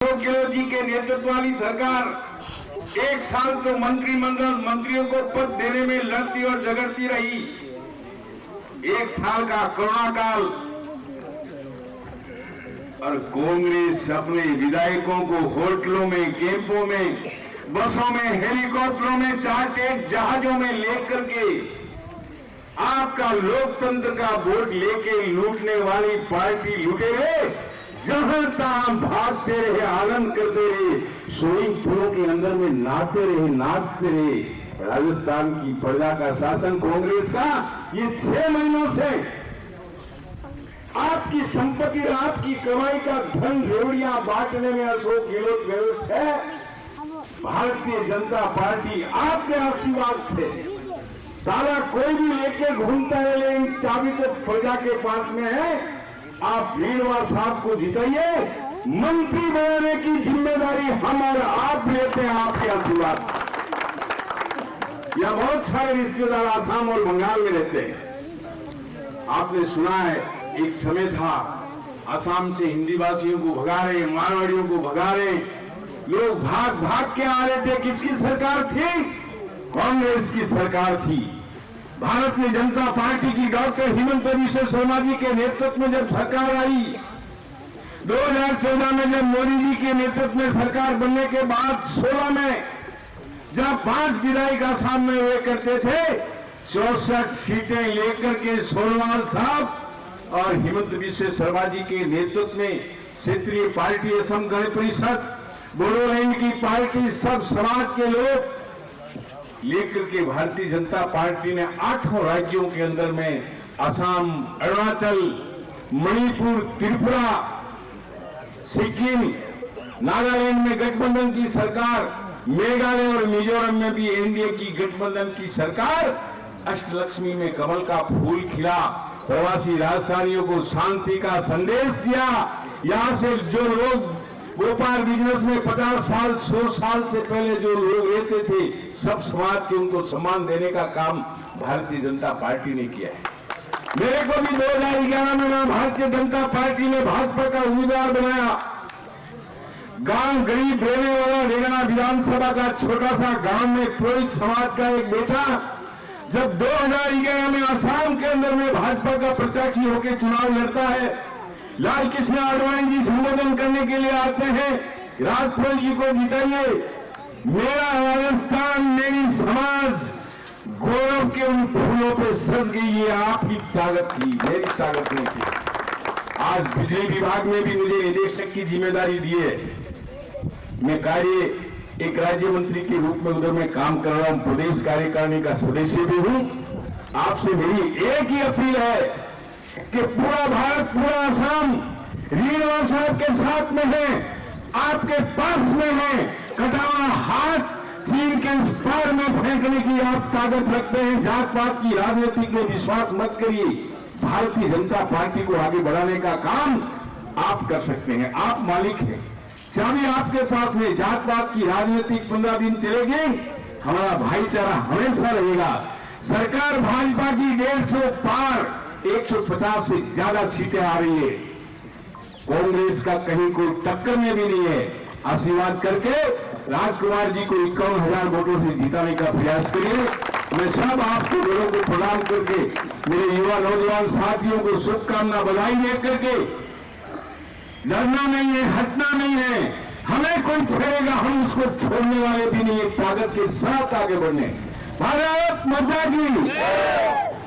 अशोक गहलोत जी के नेतृत्व वाली सरकार 1 साल तो मंत्रिमंडल मंत्रियों को पद देने में लड़ती और झगड़ती रही। 1 साल का कोरोना काल और कांग्रेस अपने विधायकों को होटलों में, कैंपों में, बसों में, हेलीकॉप्टरों में, चार्टर्ड जहाजों में लेकर के आपका लोकतंत्र का वोट लेके लूटने वाली पार्टी लूटे रहे। जहां तहां भागते रहे, आनंद करते रहे, स्विमिंग पूलों के अंदर में नहाते रहे, नाचते रहे। राजस्थान की प्रजा का शासन कांग्रेस का ये 6 महीनों से आपकी संपत्ति, आपकी कमाई का धन रेवड़ियां बांटने में अशोक गहलोत व्यस्त है। भारतीय जनता पार्टी आपके आशीर्वाद से ताला कोई भी लेके घूमता है, लेकिन चाबी तो प्रजा के पास में है। आप वीरवा साहब को जिताइए, मंत्री बनाने की जिम्मेदारी हम और आप लेते हैं, आपके आशीर्वाद। यह बहुत सारे रिश्तेदार आसाम और बंगाल में रहते हैं। आपने सुना है एक समय था आसाम से हिंदी भाषियों को भगा रहे, मारवाड़ियों को भगा रहे, लोग भाग भाग के आ रहे थे। किसकी सरकार थी? कांग्रेस की सरकार थी। भारतीय जनता पार्टी की डॉक्टर हिमंत बिश्व शर्मा जी के नेतृत्व में जब सरकार आई, 2014 में जब मोदी जी के नेतृत्व में सरकार बनने के बाद 16 में जब 5 विधायक आसाम में हुए करते थे, 64 सीटें लेकर के सोनवाल साहब और हिमंत बिश्व शर्मा जी के नेतृत्व में क्षेत्रीय पार्टी असम गण परिषद, बोडोलैंड की पार्टी, सब समाज के लोग लेकर के भारतीय जनता पार्टी ने 8 राज्यों के अंदर में असम, अरुणाचल, मणिपुर, त्रिपुरा, सिक्किम, नागालैंड में गठबंधन की सरकार, मेघालय और मिजोरम में भी एनडीए की गठबंधन की सरकार, अष्टलक्ष्मी में कमल का फूल खिला, प्रवासी राजस्थानियों को शांति का संदेश दिया। यहां से जो लोग व्यापार बिजनेस में 50 साल 100 साल से पहले जो लोग रहते थे, सब समाज के उनको सम्मान देने का काम भारतीय जनता पार्टी ने किया है। मेरे को भी 2011 में भारतीय जनता पार्टी ने भाजपा का उम्मीदवार बनाया। गांव गरीब रहने वाला रेंगना विधानसभा का छोटा सा गांव में पुरोहित समाज का एक बेटा जब 2011 में असम के अंदर में भाजपा का प्रत्याशी होकर चुनाव लड़ता है, लाल कृष्ण आडवाणी जी संबोधन करने के लिए आते हैं, राजपुर जी को जिताइए, मेरा राजस्थान, मेरी समाज गौरव के उन फूलों पे सज गई। ये आपकी ताकत थी, मेरी ताकत नहीं थी। आज बिजली विभाग में भी मुझे निदेशक की जिम्मेदारी दी है। मैं एक राज्य मंत्री के रूप में उधर मैं काम कर रहा हूं, प्रदेश कार्यकारिणी का सदस्य भी हूं। आपसे मेरी एक ही अपील है कि पूरा भारत, पूरा असम रीवा साहब के साथ में है, आपके पास में है। कटा हुआ हाथ चीन के उस पार में फेंकने की आप ताकत रखते हैं। जात पात की राजनीति में विश्वास मत करिए। भारतीय जनता पार्टी को आगे बढ़ाने का काम आप कर सकते हैं, आप मालिक हैं, चाबी आपके पास में। जात पात की राजनीति 15 दिन चलेगी, हमारा भाईचारा हमेशा रहेगा। सरकार भाजपा की 150 पार 150 से ज्यादा सीटें आ रही है। कांग्रेस का कहीं कोई टक्कर में भी नहीं है। आशीर्वाद करके राजकुमार जी को 51,000 वोटों से जिताने का प्रयास करिए। मैं सब आपको लोगों को प्रदान करके मेरे युवा नौजवान साथियों को शुभकामना, बधाई दे करके, लड़ना नहीं है, हटना नहीं है। हमें कोई छेड़ेगा, हम उसको छोड़ने वाले भी नहीं है। ताकत के साथ आगे बढ़ने। भारत माता की